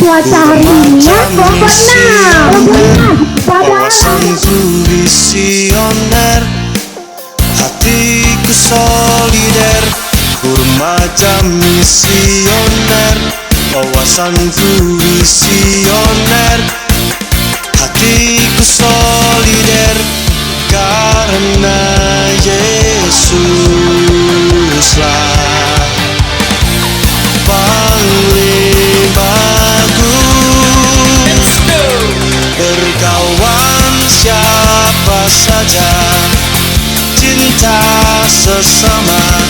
cuaca hari ini ya, pokoknya wawasanku visioner, hatiku solider, remaja misioner. Wawasanku visioner, hatiku solider, karena Yesuslah panglimaku. Berkawan siapa saja, cinta sesama,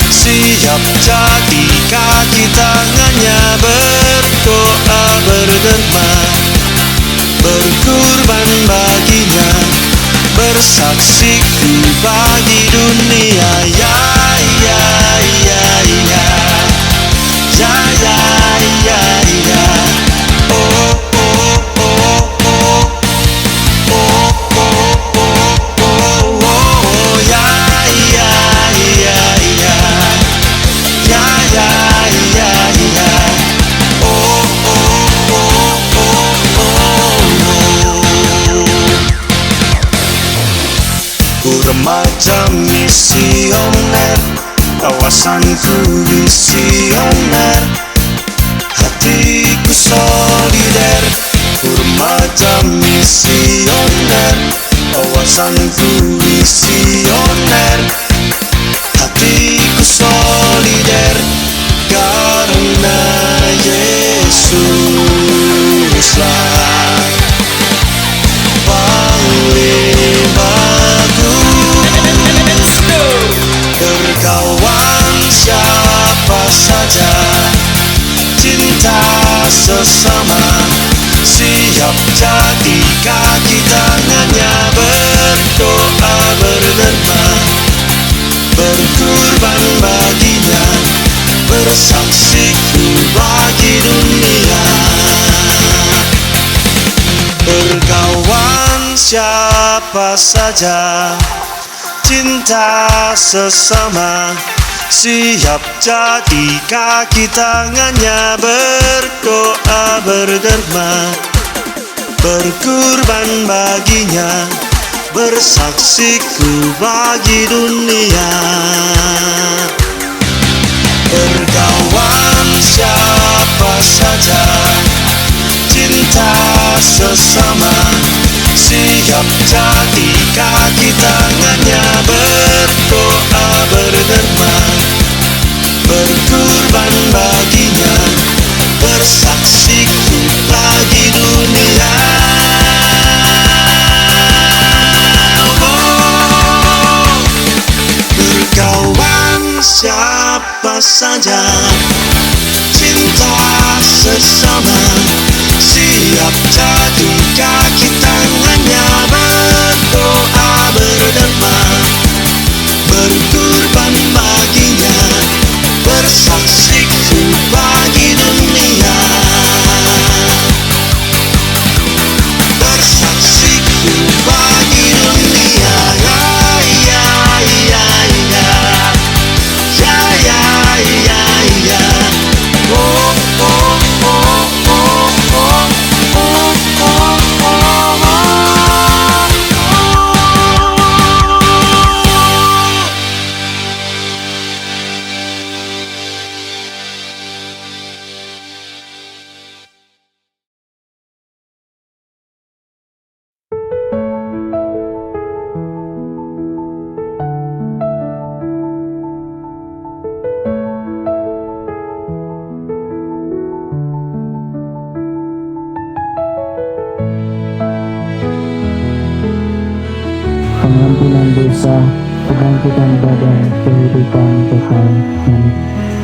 siap jadi kaki tangannya, berdoa berderma, berkurban baginya, bersaksi bagi dunia. Ya ya ya ya, ya ya ya ya. Oh oh oh oh, oh oh oh oh, ya ya ya ya, ya ya ya ya. Oh oh oh oh oh. Remaja misioner, wawasanku visioner, hatiku solider. Remaja misioner, wawasanku visioner, hatiku solider, karena Yesuslah panglimaku. Berkawan siapa saja, cinta sesama, siap jadi kaki tangannya, berdoa berderma, berkurban baginya, bersaksi bagi dunia. Berkawan siapa saja, cinta sesama, siap jadi kaki tangannya, berdoa berderma, berkurban baginya, bersaksi bagi dunia. Berkawan siapa saja, cinta sesama, siap jadi kaki tangannya, berdoa berderma, berkurban baginya, bersaksi bagi dunia. Oh, berkawan siapa saja, cinta sesama, siap jadi kaki tangannya, berdoa berderma, berkurban baginya, bersaksi bagi dunia. Bersaksi bagi dunia. Ya ya ya ya, ya ya ya ya. Oh oh oh oh oh oh oh oh. Pengampunan dosa, kebangkitan badan, kehidupan kekal.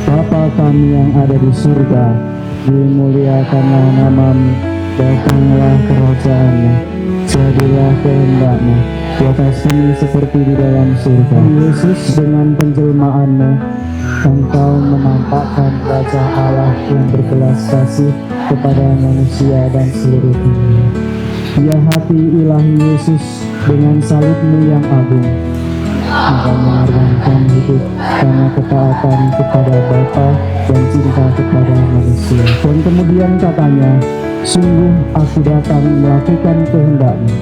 Bapa kami yang ada di surga, dimuliakanlah nama-Mu, datanglah kerajaan-Mu, jadilah kehendak-Mu di atas bumi seperti di dalam surga. Yesus, dengan penjelmaan-Mu, Engkau menampakkan wajah Allah yang berbelas kasih kepada manusia dan seluruh dunia. Ya hati ilahi Yesus, dengan salib-Mu yang agung, Engkau mengorbankan hidup karena ketaatan kepada Bapa dan cinta kepada manusia. Dan kemudian katanya, sungguh aku datang melakukan kehendak-Mu.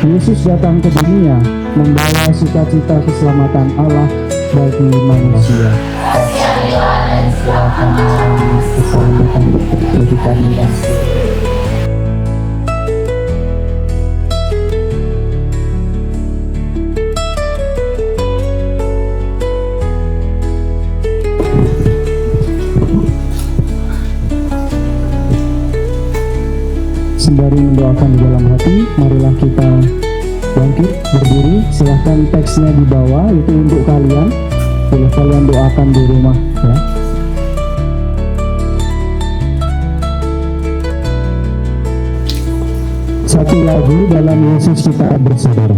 Yesus datang ke dunia membawa sukacita keselamatan Allah bagi manusia. Keselamatan bagi kami. Sembari mendoakan di dalam hati, marilah kita bangkit berdiri. Silahkan teksnya di bawah, itu untuk kalian. Boleh kalian doakan di rumah ya. Satu lagu dalam Yesus kita bersaudara.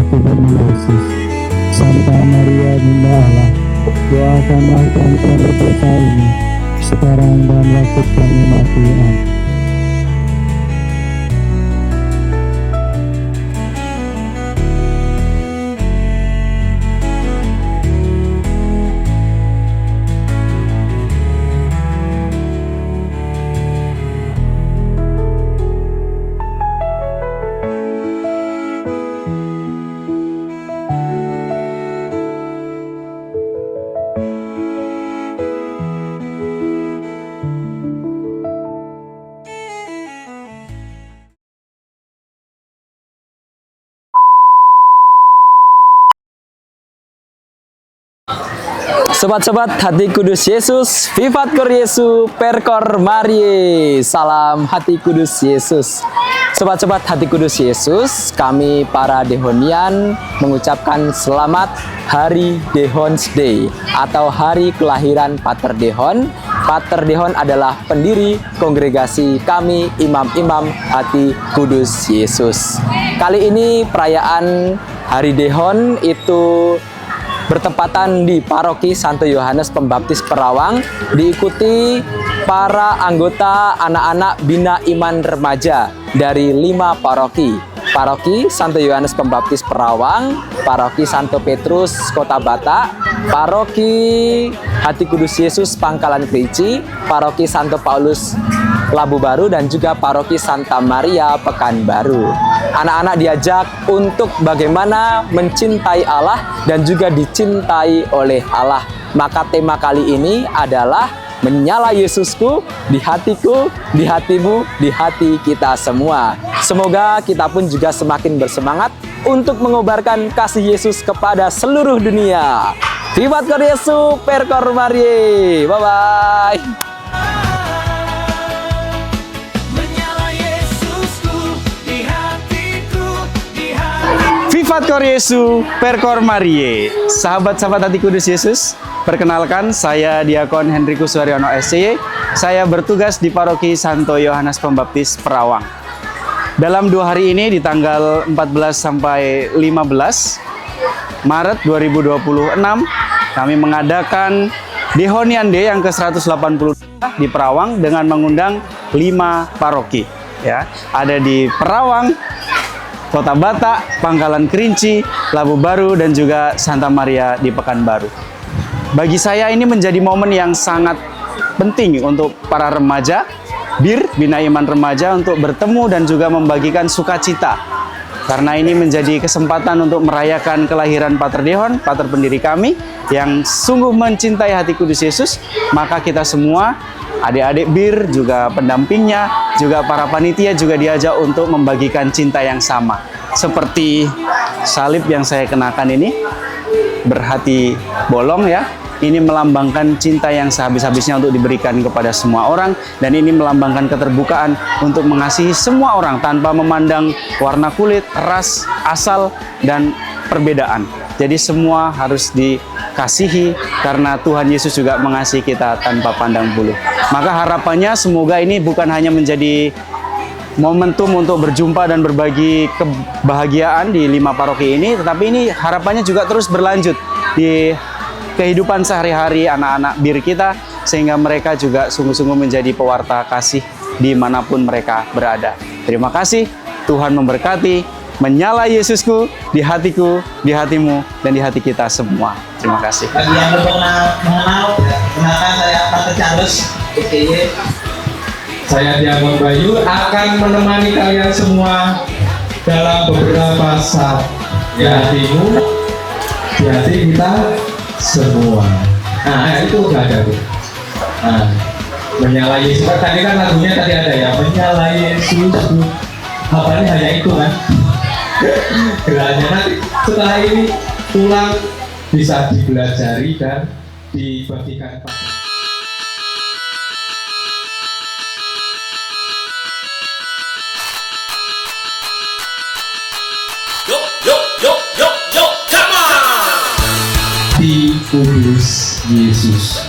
Tuhan Yesus, Santa Maria Bunda Allah, doakanlah kami berdosa ini sekarang dan waktu kami mati. Amin. Sobat-sobat hati kudus Yesus, Vivat Cor Jesu, Percor Marie, salam hati kudus Yesus. Sobat-sobat hati kudus Yesus, kami para Dehonian mengucapkan selamat Hari Dehons Day atau Hari Kelahiran Pater Dehon. Pater Dehon adalah pendiri kongregasi kami imam-imam hati kudus Yesus. Kali ini perayaan Hari Dehon itu bertepatan di Paroki Santo Yohanes Pembaptis Perawang, diikuti para anggota anak-anak Bina Iman Remaja dari 5 paroki. Paroki Santo Yohanes Pembaptis Perawang, Paroki Santo Petrus Kota Batak, Paroki Hati Kudus Yesus Pangkalan Kerinci, Paroki Santo Paulus Labu Baru, dan juga Paroki Santa Maria Pekanbaru. Anak-anak diajak untuk bagaimana mencintai Allah dan juga dicintai oleh Allah. Maka tema kali ini adalah menyala Yesusku di hatiku, di hatimu, di hati kita semua. Semoga kita pun juga semakin bersemangat untuk mengobarkan kasih Yesus kepada seluruh dunia. Vivat Cor Jesu, Percor Marie. Bye-bye. Vivat Cor Jesu, Percor Marie. Sahabat-sahabat hati kudus Yesus, perkenalkan saya Diakon Henrikus Suharyono SC. Saya bertugas di Paroki Santo Yohanes Pembaptis Perawang. Dalam 2 hari ini di tanggal 14 sampai 15 Maret 2026 kami mengadakan Dehonian Day yang ke-180 di Perawang dengan mengundang 5 paroki. Ya, ada di Perawang, Kota Batak, Pangkalan Kerinci, Labu Baru, dan juga Santa Maria di Pekanbaru. Bagi saya ini menjadi momen yang sangat penting untuk para remaja, BIR, Bina Iman Remaja, untuk bertemu dan juga membagikan sukacita. Karena ini menjadi kesempatan untuk merayakan kelahiran Pater Dehon, Pater pendiri kami, yang sungguh mencintai hati kudus Yesus. Maka kita semua, adik-adik BIR, juga pendampingnya, juga para panitia juga diajak untuk membagikan cinta yang sama. Seperti salib yang saya kenakan ini, berhati bolong ya. Ini melambangkan cinta yang sehabis-habisnya untuk diberikan kepada semua orang. Dan ini melambangkan keterbukaan untuk mengasihi semua orang tanpa memandang warna kulit, ras, asal, dan perbedaan. Jadi semua harus dikasihi karena Tuhan Yesus juga mengasihi kita tanpa pandang bulu. Maka harapannya semoga ini bukan hanya menjadi momentum untuk berjumpa dan berbagi kebahagiaan di 5 paroki ini, tetapi ini harapannya juga terus berlanjut di kehidupan sehari-hari anak-anak BIR kita, sehingga mereka juga sungguh-sungguh menjadi pewarta kasih dimanapun mereka berada. Terima kasih, Tuhan memberkati. Menyala Yesusku di hatiku, di hatimu, dan di hati kita semua. Terima kasih. Bagi yang belum mengenal, kenalkan saya Pater Charles, PTY. Saya Diakon Bayu akan menemani kalian semua dalam beberapa saat di hatimu, di hati kita semua. Nah, itu udah ada, Bu. Nah, menyala Yesus. Tadi kan lagunya tadi ada ya, menyala Yesus. Apanya hanya itu kan? Gelarnya nanti setelah ini pulang bisa dipelajari dan dibagikan pada. Di kudus Yesus.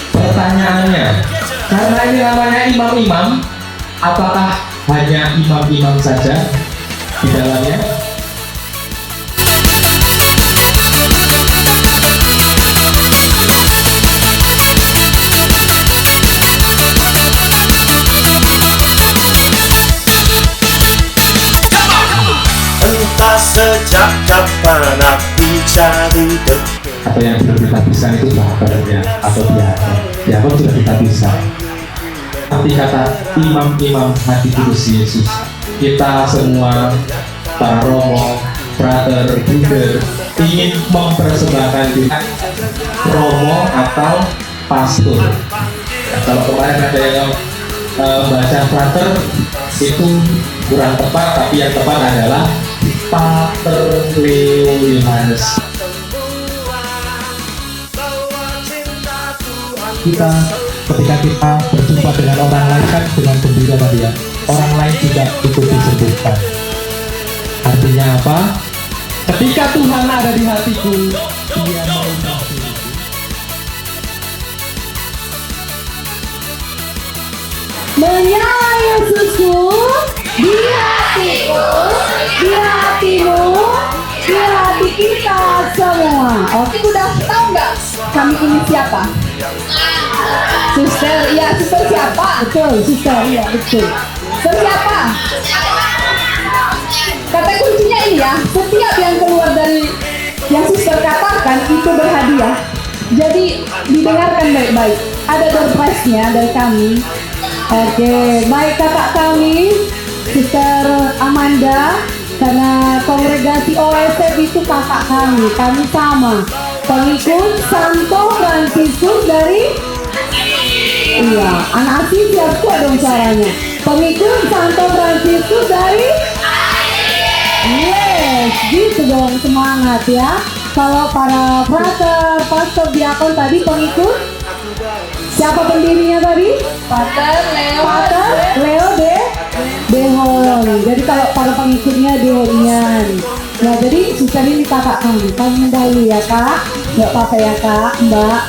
Pertanyaannya, karena ini namanya imam-imam, apakah hanya imam-imam saja di dalamnya? Entah sejak kapan aku jadi dekat. Atau yang sudah kita bisa itu sahabatnya atau diakon sudah kita bisa. Arti kata imam-imam hati kudus Yesus, kita semua para romo, frater, bruder ingin mempersembahkan diri romo atau pastor. Nah, kalau kemarin ada yang baca frater itu kurang tepat, tapi yang tepat adalah Pater Leo Yohanes. Kita ketika kita berjumpa dengan orang lain kan dengan gembira tadi ya, orang lain juga ikut disembuhkan. Artinya apa? Ketika Tuhan ada di hatiku, Dia mau kasih. Menyala Yesusku di hatiku, di hatimu, di hati kita semua. Oke, udah tahu nggak kami ini siapa? Suster, iya suster siapa? Betul, suster, iya betul. Suster siapa? Kata kuncinya ini ya, setiap yang keluar dari yang suster katakan itu berhadiah. Jadi didengarkan baik-baik. Ada door prize-nya dari kami. Oke, baik kakak kami, Suster Amanda, karena kongregasi OSF itu kakak kami sama. Pengikut Santo Fransiskus dari, iya, anak asli siap kuat dong caranya. Pengikut Santo Fransiskus dari, yes, gitu dong, semangat ya. Kalau para frater, pastor, diakon tadi pengikut, siapa pendirinya tadi? Pater Leo Dehon. Jadi kalau para pengikutnya Dehonian. Nah jadi suster ini kakak kami. Kami dahulu ya kak. Nggak apa-apa ya kak, mbak.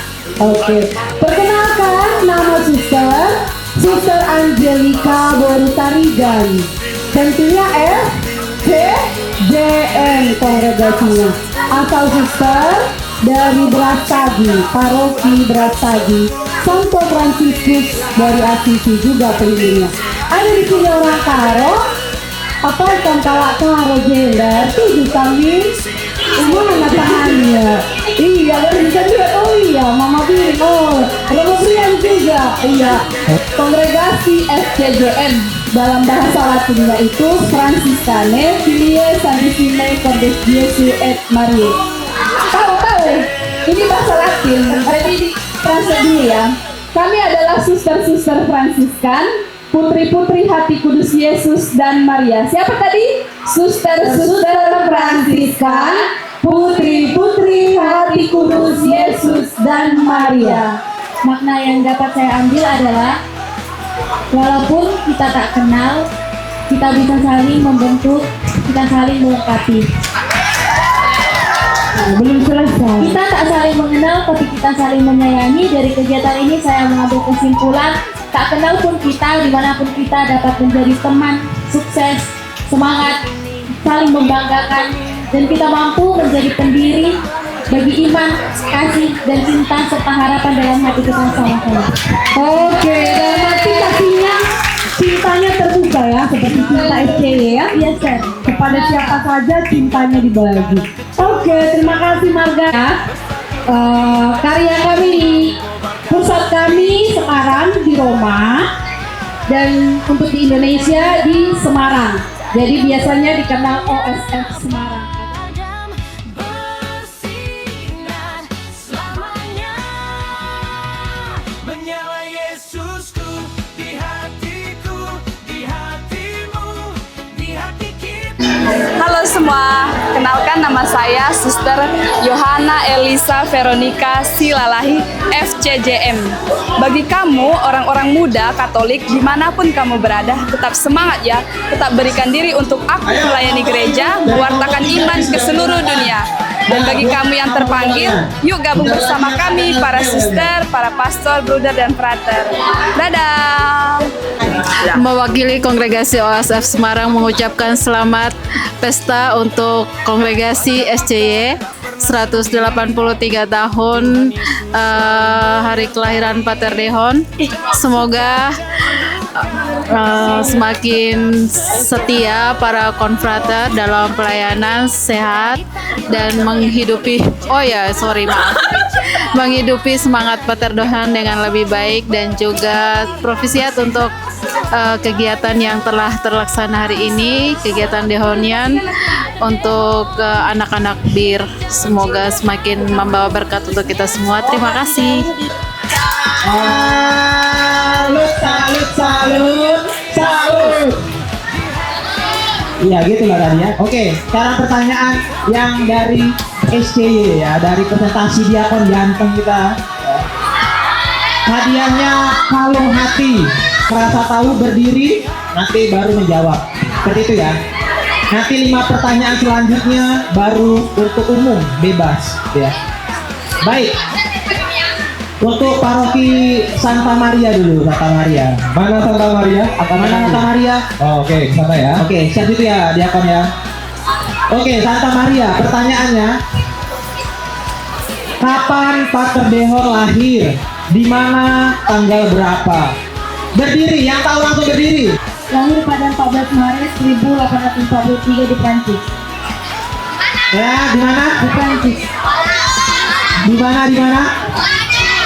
Oke. Perkenalkan nama suster, Suster Angelica Borutarigan. Tentunya FCJN kongregasinya. Asal suster dari Brastagi, paroki Brastagi, Santo Fransiskus dari Asisi juga pendirinya. Ada di sini orang Karo, apa ikan Karo Jender, 7 kami, umur anak tangannya. Iya, dari bisa juga, oh iya, Mama Bim, oh, Romo Brian juga, iya. Kongregasi FCJN dalam bahasa Latinnya itu Franciscane Filiae Santissime Cordes Jesu et Mariae. Tahu, ini bahasa Latin, jadi translate dulu ya. Kami adalah suster-suster Fransiskan, putri-putri hati kudus Yesus dan Maria. Siapa tadi? Suster-suster Fransiskan, putri-putri hati kudus Yesus dan Maria. Makna yang dapat saya ambil adalah walaupun kita tak kenal, kita bisa saling membentuk, kita saling melengkapi. Belum selesai. Kita tak saling mengenal, tapi kita saling menyayangi. Dari kegiatan ini saya mengambil kesimpulan, tak kenal pun kita, dimanapun kita dapat menjadi teman, sukses, semangat, saling membanggakan, dan kita mampu menjadi pendiri bagi iman, kasih, dan cinta serta harapan dalam hati kita sama-sama. Oke, dalam arti kasihnya, cintanya terbuka ya, seperti cinta SCY ya. Yes, sir. Kepada siapa saja cintanya dibagi. Oke, terima kasih Marga. Karya kami di pusat kami sekarang di Roma, dan untuk di Indonesia di Semarang. Jadi biasanya dikenal OSF Semarang. Menyala Yesusku di hatiku, di hatimu, di hati kita. Halo semua, kenalkan nama saya Suster Yohana Elisa Veronica Silalahi FCJM. Bagi kamu orang-orang muda Katolik dimanapun kamu berada, tetap semangat ya, tetap berikan diri untuk aku melayani gereja, mewartakan iman ke seluruh dunia. Dan bagi kamu yang terpanggil, yuk gabung bersama kami, para suster, para pastor, bruder, dan frater. Dadah! Mewakili kongregasi OSF Semarang mengucapkan selamat pesta untuk kongregasi SCY 183 tahun hari kelahiran Pater Dehon. Semoga semakin setia para konfrater dalam pelayanan, sehat, dan menghidupi menghidupi semangat Pater Dehon dengan lebih baik, dan juga provisiat untuk kegiatan yang telah terlaksana hari ini, kegiatan Dehonian untuk anak-anak BIR. Semoga semakin membawa berkat untuk kita semua. Terima kasih. Salut. Iya gitu lah tadi ya. Oke, sekarang pertanyaan yang dari SCY ya, dari presentasi diakon ganteng kita. Hadiahnya kalung hati. Merasa tahu berdiri, nanti baru menjawab. Seperti itu ya. Nanti 5 pertanyaan selanjutnya baru untuk umum, bebas ya. Baik. Untuk paroki Santa Maria dulu, Santa Maria. Mana Santa Maria? Mana Santa Maria? Oh, oke, sana ya. Oke, siap itu ya, diakon ya. Oke, Santa Maria, pertanyaannya. Kapan Pater Dehon lahir? Di mana, tanggal berapa? Berdiri, yang tahu langsung berdiri. Lahir pada 14 Maret 1843 di Prancis. Ya, di mana? Di Prancis. Di mana?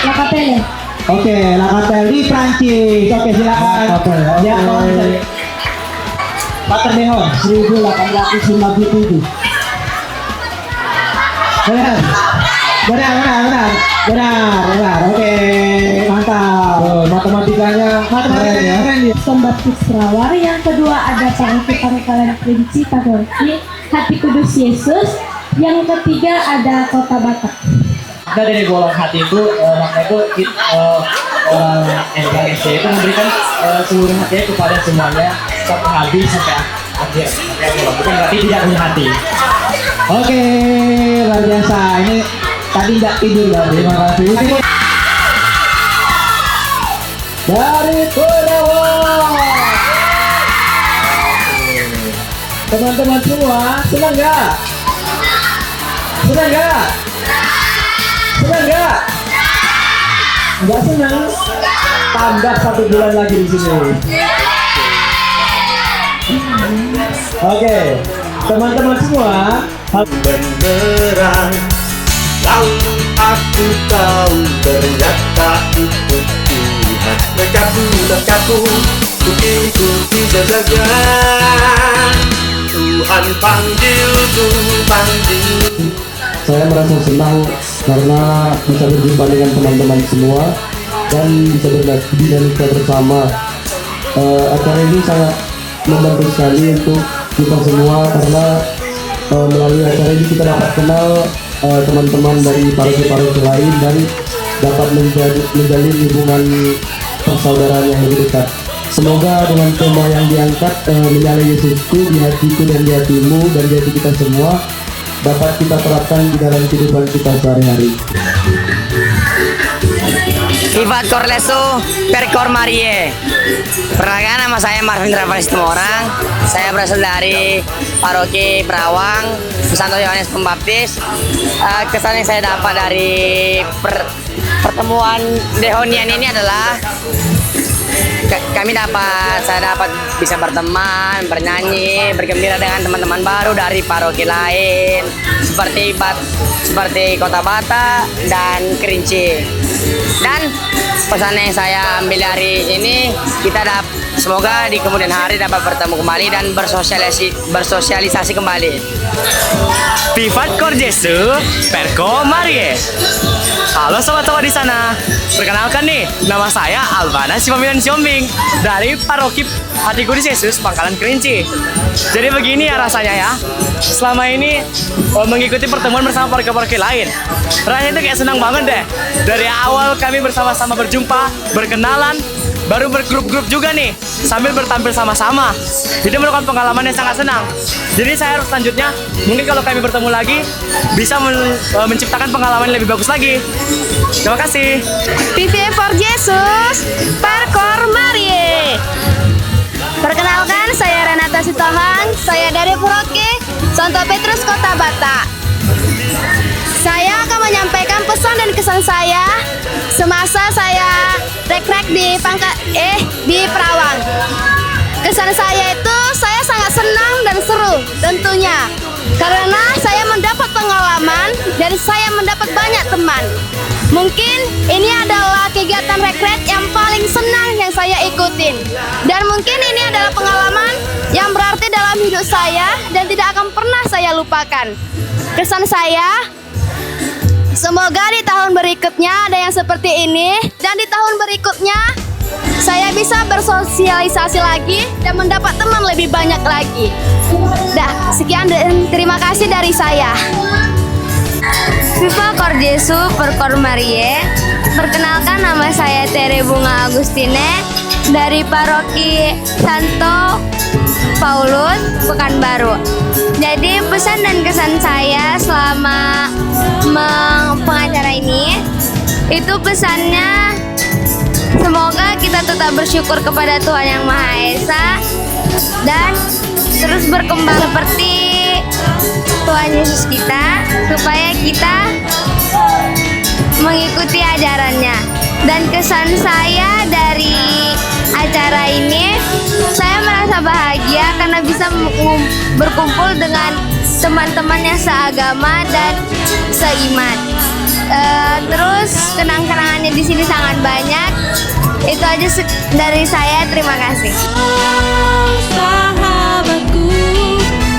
La Capelle. Oke, La Capelle di Prancis. Oke, silakan. Diakon dari Pater Dehon 1857. Benar. Oke, mantap. Matematikanya Matematikanya keren ya. Pembaptis Perawar. Yang kedua ada Pangkalan Kelinci Paroki Hati Kudus Yesus. Yang ketiga ada Kota Batak. Kita dari golong hati itu makanya itu orang NKSC itu memberikan seluruh hatinya kepada semuanya sampai habis sampai akhir. Bukan berarti tidak punya hati. Oke, luar biasa. Ini tadi nggak tidur ya. Terima kasih. Dari Kodawa. Teman-teman semua, senang nggak? Senang nggak? Nggak senang? Tambah 1 bulan lagi di sini. Oke, teman-teman semua. Beneran, lalu aku tahu ternyata itu Tuhan. Lekaku, ku ikuti saja. Tuhan panggil. Saya merasa senang karena bisa berjumpa dengan teman-teman semua dan bisa berbagi dan kita bersama. Acara ini sangat membantu sekali untuk kita semua karena melalui acara ini kita dapat kenal teman-teman dari paroki-paroki lain dan dapat menjalin hubungan persaudaraan yang lebih dekat. Semoga dengan tema yang diangkat, menyala Yesusku di hatiku dan di hatimu dan di hati kita semua, dapat kita terapkan di dalam kehidupan kita sehari-hari. Vivat Cor Jesu, Percor Marie. Perkenalkan, nama saya Marvin Rafael Situmorang. Saya berasal dari Paroki Perawang, Santo Yohanes Pembaptis. Kesan yang saya dapat dari pertemuan Dehonian ini adalah saya dapat bisa berteman, bernyanyi, bergembira dengan teman-teman baru dari paroki lain seperti Kota Bata dan Kerinci. Dan pesan yang saya ambil dari sini, semoga di kemudian hari dapat bertemu kembali dan bersosialisasi kembali. Vivat Cor Jesu, Percor Marie. Halo sobat-sobat di sana. Perkenalkan nih, nama saya Albana Sipamilan Siombing dari Paroki Hati Kudus Yesus Pangkalan Kerinci. Jadi begini ya rasanya ya. Selama ini mengikuti pertemuan bersama paroki-paroki lain. Rasanya itu kayak senang banget deh. Dari awal kami bersama-sama berjumpa, berkenalan, baru bergrup-grup juga nih, sambil bertampil sama-sama. Jadi merupakan pengalaman yang sangat senang. Jadi saya harus selanjutnya, mungkin kalau kami bertemu lagi, bisa menciptakan pengalaman yang lebih bagus lagi. Terima kasih. Vivat Cor Jesu, Percor Marie. Perkenalkan, saya Renata Sitohang, saya dari Paroki Santo Petrus Kota Bata. Saya akan menyampaikan pesan dan kesan saya semasa saya rekrek di Perawang. Kesan saya itu, saya sangat senang dan seru tentunya, karena saya mendapat pengalaman dan saya mendapat banyak teman. Mungkin ini adalah kegiatan rekrek yang paling senang yang saya ikutin, dan mungkin ini adalah pengalaman yang berarti dalam hidup saya dan tidak akan pernah saya lupakan. Kesan saya, semoga di tahun berikutnya ada yang seperti ini, dan di tahun berikutnya saya bisa bersosialisasi lagi dan mendapat teman lebih banyak lagi. Sekian dan terima kasih dari saya. Vivat Cor Jesu, Percor Marie. Perkenalkan, nama saya Tere Bunga Agustine dari Paroki Santo Paulus, Pekanbaru. Jadi pesan dan kesan saya selama pengacara ini, itu pesannya semoga kita tetap bersyukur kepada Tuhan Yang Maha Esa dan terus berkembang seperti Tuhan Yesus kita, supaya kita mengikuti ajarannya. Dan kesan saya dari acara ini, saya merasa bahagia karena bisa berkumpul dengan teman-teman yang seagama dan seiman. Terus kenang-kenangannya di sini sangat banyak. Itu aja dari saya. Terima kasih. Sahabatku,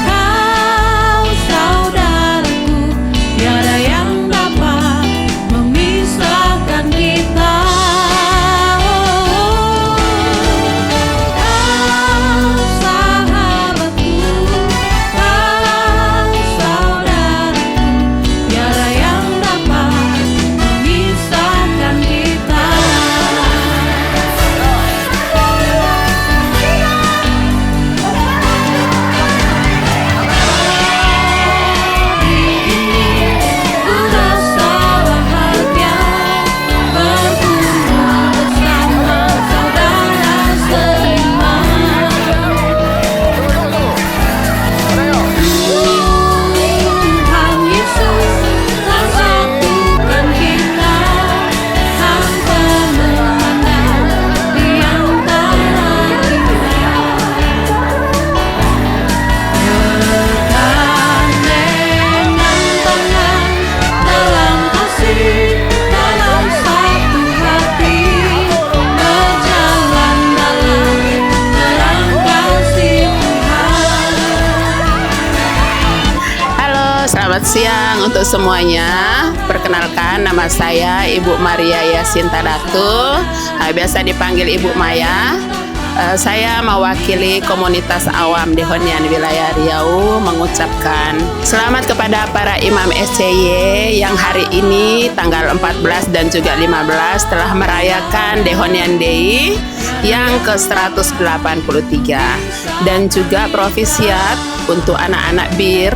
kau saudaraku, tiada yang dapat memisahkan kita. Kau sahabatku, kau saudaraku, tiada yang dapat memisahkan kita. Selamat siang untuk semuanya. Perkenalkan, nama saya Ibu Maria Yasinta Datu, biasa dipanggil Ibu Maya. Saya mewakili komunitas awam Dehonian wilayah Riau mengucapkan selamat kepada para imam SCY yang hari ini tanggal 14 dan juga 15 telah merayakan Dehonian Day yang ke-183, dan juga provisiat untuk anak-anak BIR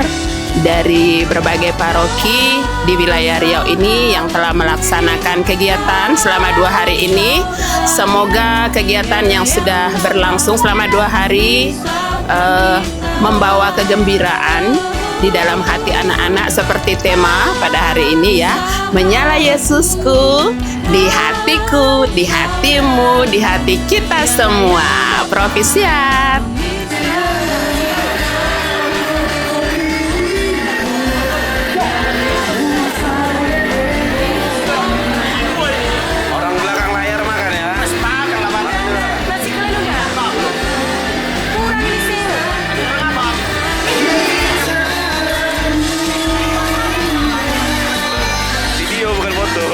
dari berbagai paroki di wilayah Riau ini yang telah melaksanakan kegiatan selama 2 hari ini. Semoga kegiatan yang sudah berlangsung selama 2 hari membawa kegembiraan di dalam hati anak-anak seperti tema pada hari ini ya. Menyala Yesusku di hatiku, di hatimu, di hati kita semua. Profisiat. Orang belakang layar makan ya. Sepakat lah makan. Nasi kalian enggak? Kurang ini sih. Apa? Video bukan foto.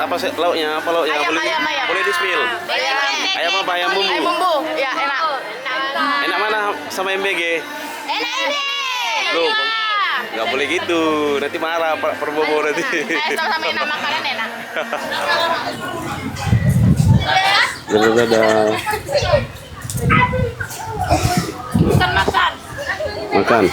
Apa sih lauknya? Apa lauknya? Boleh di spill. Ayam apa? Ayam bumbu. Ayam bumbu, ya enak. Enak mana sama MBG? Enak ini. Loh, nggak boleh gitu. Nanti marah Pak Prabowo nanti. Sama enak makanan enak. Dadah. Makan. Makan.